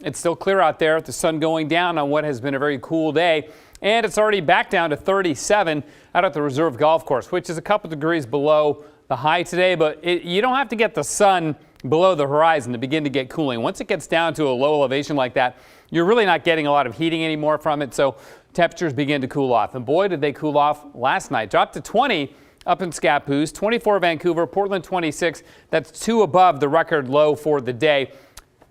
It's still clear out there, the sun going down on what has been a very cool day. And it's already back down to 37 out at the Reserve Golf Course, which is a couple degrees below the high today. But you don't have to get the sun below the horizon to begin to get cooling. Once it gets down to a low elevation like that, you're really not getting a lot of heating anymore from it. So temperatures begin to cool off. And boy, did they cool off last night. Dropped to 20 up in Scappoose, 24 Vancouver, Portland 26. That's 2 above the record low for the day.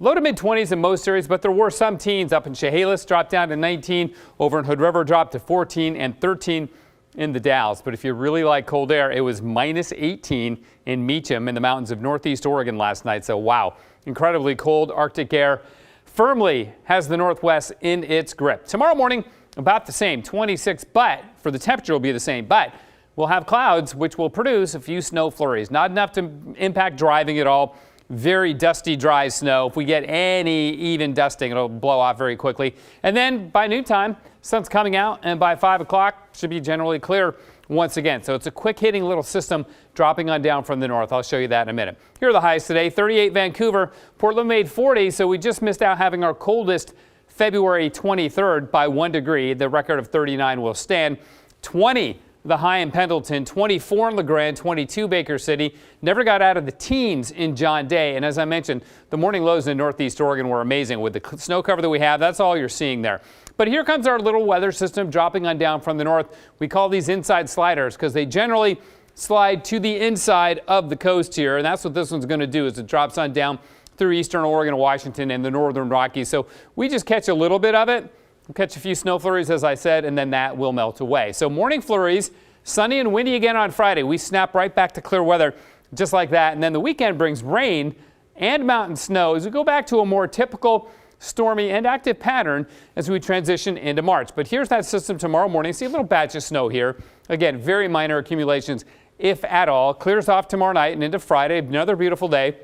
Low to mid-20s in most areas, but there were some teens up in Chehalis, dropped down to 19. Over in Hood River, dropped to 14 and 13 in the Dalles. But if you really like cold air, it was minus 18 in Meacham in the mountains of northeast Oregon last night. So, wow, incredibly cold Arctic air firmly has the Northwest in its grip. Tomorrow morning, about the same, 26, but for the temperature will be the same. But we'll have clouds, which will produce a few snow flurries. Not enough to impact driving at all. Very dusty, dry snow. If we get any even dusting, it'll blow off very quickly. And then by noontime, sun's coming out, and by 5 o'clock, should be generally clear once again. So it's a quick hitting little system dropping on down from the north. I'll show you that in a minute. Here are the highs today. 38 Vancouver, Portland made 40, so we just missed out having our coldest February 23rd by 1 degree. The record of 39 will stand. 20 the high in Pendleton, 24 in LeGrand, 22 Baker City. Never got out of the teens in John Day. And as I mentioned, the morning lows in northeast Oregon were amazing. With the snow cover that we have, that's all you're seeing there. But here comes our little weather system dropping on down from the north. We call these inside sliders because they generally slide to the inside of the coast here. And that's what this one's going to do, is it drops on down through eastern Oregon, Washington, and the northern Rockies. So we just catch a little bit of it. We'll catch a few snow flurries, as I said, and then that will melt away. So morning flurries, sunny and windy again on Friday. We snap right back to clear weather just like that. And then the weekend brings rain and mountain snow as we go back to a more typical stormy and active pattern as we transition into March. But here's that system tomorrow morning. See a little batch of snow here. Again, very minor accumulations, if at all. Clears off tomorrow night and into Friday. Another beautiful day.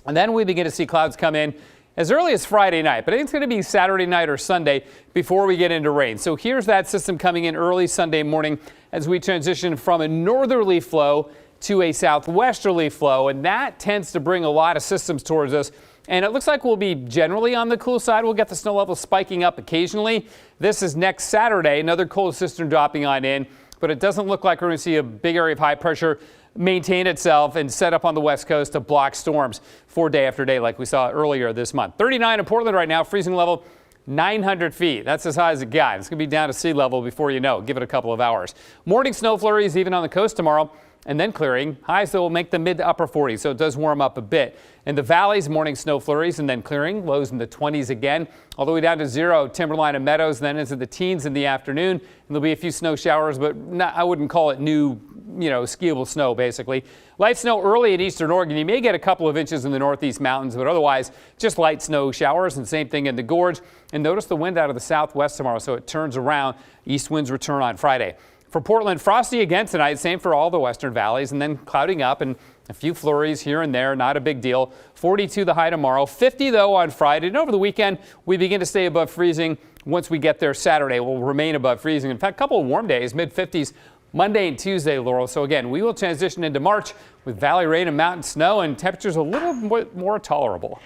And then we begin to see clouds come in as early as Friday night, but I think it's going to be Saturday night or Sunday before we get into rain. So here's that system coming in early Sunday morning as we transition from a northerly flow to a southwesterly flow, and that tends to bring a lot of systems towards us. And it looks like we'll be generally on the cool side. We'll get the snow level spiking up occasionally. This is next Saturday, another cold system dropping on in, but it doesn't look like we're going to see a big area of high pressure maintain itself and set up on the west coast to block storms for day after day like we saw earlier this month. 39 in Portland right now, freezing level 900 feet. That's as high as it got. It's going to be down to sea level before you know. Give it a couple of hours. Morning snow flurries even on the coast tomorrow, and then clearing. Highs that will make the mid to upper 40s, so it does warm up a bit. In the valleys, morning snow flurries and then clearing. Lows in the 20s again, all the way down to 0 Timberline and Meadows, then into the teens in the afternoon. And there'll be a few snow showers, but I wouldn't call it new, skiable snow, basically. Light snow early in eastern Oregon. You may get a couple of inches in the northeast mountains, but otherwise just light snow showers, and same thing in the gorge. And notice the wind out of the southwest tomorrow, so it turns around. East winds return on Friday. For Portland, frosty again tonight, same for all the western valleys, and then clouding up and a few flurries here and there, not a big deal. 42 the high tomorrow, 50 though on Friday. And over the weekend, we begin to stay above freezing. Once we get there Saturday, we'll remain above freezing. In fact, a couple of warm days, mid-50s Monday and Tuesday, Laurel. So again, we will transition into March with valley rain and mountain snow, and temperatures a little more tolerable.